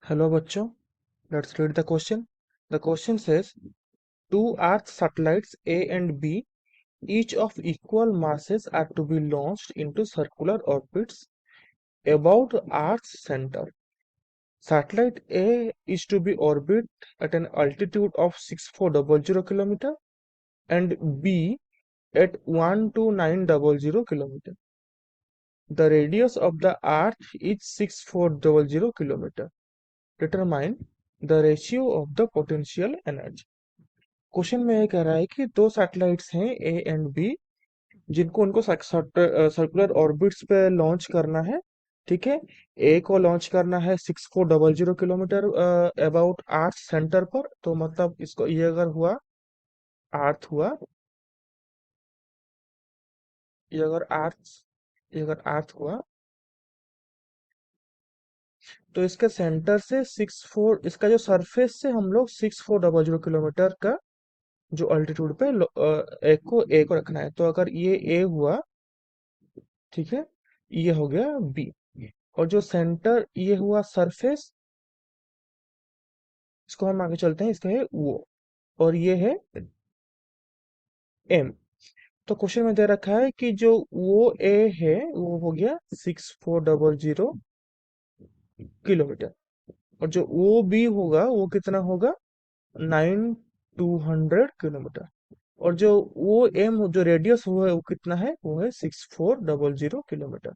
Hello बच्चों, let's read the question. The question says two Earth satellites A and B, each of equal masses, are to be launched into circular orbits about Earth's center. Satellite A is to be orbit at an altitude of 6400 km and B at 12900 km. The radius of the Earth is 6400 km. Determine the ratio of the potential energy. Question में ये कह रहा है कि दो satellites हैं A and B, जिनको उनको सर्कुलर ऑर्बिट्स पे लॉन्च करना है। ठीक है, ए को लॉन्च करना है 6400 किलोमीटर अबाउट अर्थ सेंटर पर। तो मतलब इसको ये अगर हुआ अर्थ हुआ, ये अगर अर्थ ये अगर अर्थ हुआ तो इसके सेंटर से 64, इसका जो सरफेस से हम लोग 6400 किलोमीटर का जो अल्टीट्यूड पे ए को रखना है। तो अगर ये ए हुआ, ठीक है, ये हो गया बी, और जो सेंटर ये हुआ सरफेस, इसको हम आगे चलते हैं, इसका है वो, और ये है एम। तो क्वेश्चन में दे रखा है कि जो वो ए है वो हो गया 6400 किलोमीटर, और जो वो बी होगा वो कितना होगा 9200 किलोमीटर, और जो वो एम जो रेडियस हुआ है वो कितना है, वो है 6400 किलोमीटर।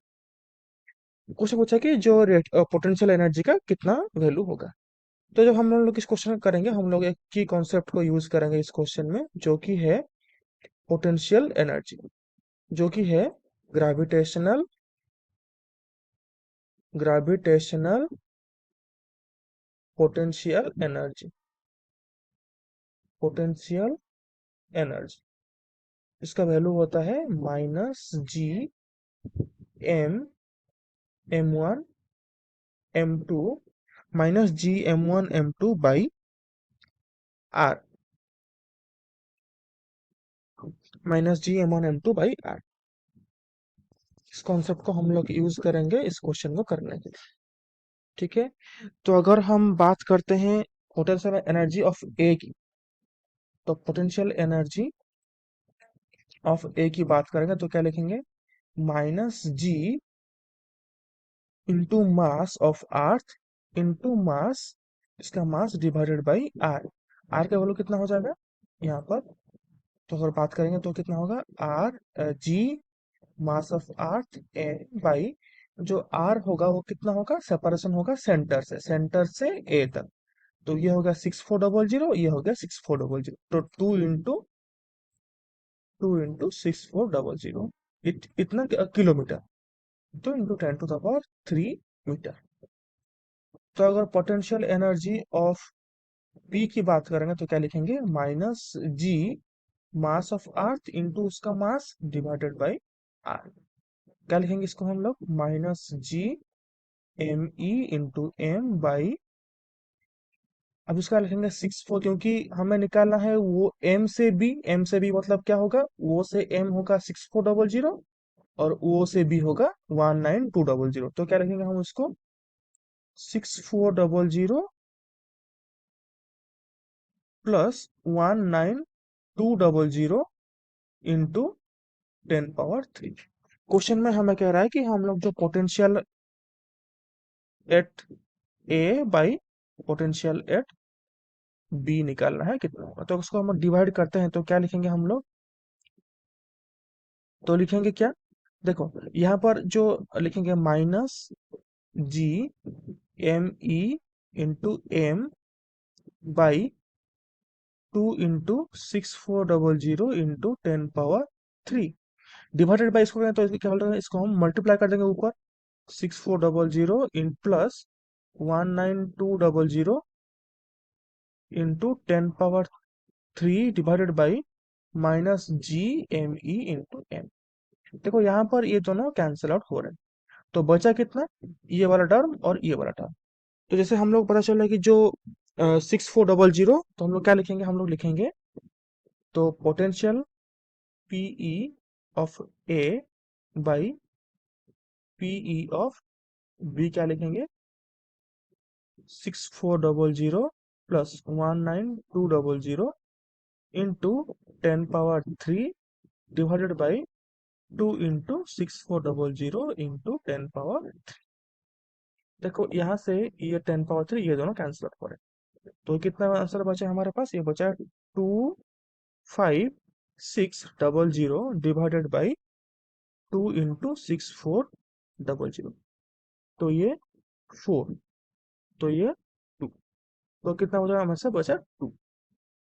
क्वेश्चन पूछा कि जो पोटेंशियल एनर्जी का कितना वैल्यू होगा। तो जब हम लोग इस क्वेश्चन करेंगे, हम लोग एक की कॉन्सेप्ट को यूज करेंगे इस क्वेश्चन में, जो कि है पोटेंशियल एनर्जी, जो कि है gravitational gravitational potential energy. Potential energy इसका वैल्यू होता है -G m m1 m2 -G m1 m2 by r, -G m1 m2 by r। इस कॉन्सेप्ट को हम लोग यूज करेंगे इस क्वेश्चन को करने के लिए। ठीक है, तो अगर हम बात करते हैं पोटेंशियल एनर्जी ऑफ ए की, तो पोटेंशियल एनर्जी ऑफ ए की बात करेंगे तो क्या लिखेंगे, -G into mass of earth into mass, इसका mass divided by R. R का वैल्यू कितना हो जाएगा यहाँ पर, तो अगर बात करेंगे तो कितना होगा R G mass of earth A by, जो आर होगा वो कितना होगा, सेपरेशन होगा सेंटर से ए तक। तो ये हो गया 6400, ये हो गया 6400, तो टू इंटू 6400, इतना किलोमीटर, तो इंटू 10⁻³ मीटर। तो अगर पोटेंशियल एनर्जी ऑफ पी की बात करेंगे तो क्या लिखेंगे, -G mass of earth into उसका मास डिवाइडेड बाई आर। क्या लिखेंगे इसको हम लोग, -G m e into m by, अब इसका लिखेंगे 64, क्योंकि हमें निकालना है वो एम से बी मतलब क्या होगा, वो से एम होगा 6400 और वो से बी होगा 19200। तो क्या लिखेंगे हम उसको, 6400 प्लस 19200 इंटू 10⁻³ क्वेश्चन में हमें कह रहा है कि हम लोग जो potential at A by potential at B निकालना है कितना होगा। तो उसको हम डिवाइड करते हैं तो क्या लिखेंगे हम लोग, तो लिखेंगे क्या, देखो यहाँ पर जो लिखेंगे -G m e into m by 2 into 6400 into 10⁻³ divided by, इसको करें तो क्या बोल रहे हैं, इसको हम मल्टीप्लाई कर देंगे ऊपर, 6400 in plus 19200 into 10⁻³ divided by -G m e into M. देखो यहाँ पर ये दोनों कैंसिल आउट हो रहे हैं, तो बचा कितना, ये वाला टर्म और ये वाला टर्म। तो जैसे हम लोग पता चला कि जो 6400, तो हम लोग क्या लिखेंगे, हम लोग लिखेंगे तो potential PE of A by PE of B क्या लिखेंगे, 6400 plus 19200 into 10 power 3 divided by 2 into 6400 into 10 power 3। देखो यहाँ से ये 10 पावर 3 ये दोनों कैंसिल आउट करें तो कितना आंसर बचा हमारे पास, ये बचा 25600 डिवाइडेड बाई 2 इंटू 6400, तो ये 4, तो ये 2, तो कितना हो जाएगा हमारे से बचा 2।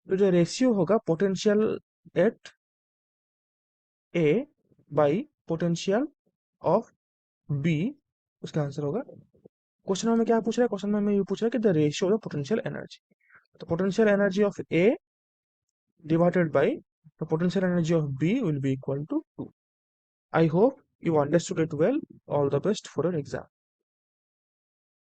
तो जो रेशियो होगा potential at A by potential of B, उसका आंसर होगा। क्वेश्चन में क्या पूछ रहा है, क्वेश्चन में हमें ये पूछ रहा है कि the ratio of potential energy, तो potential energy of A divided by the potential energy of B will be equal to 2. I hope you understood it well. All the best for your exam.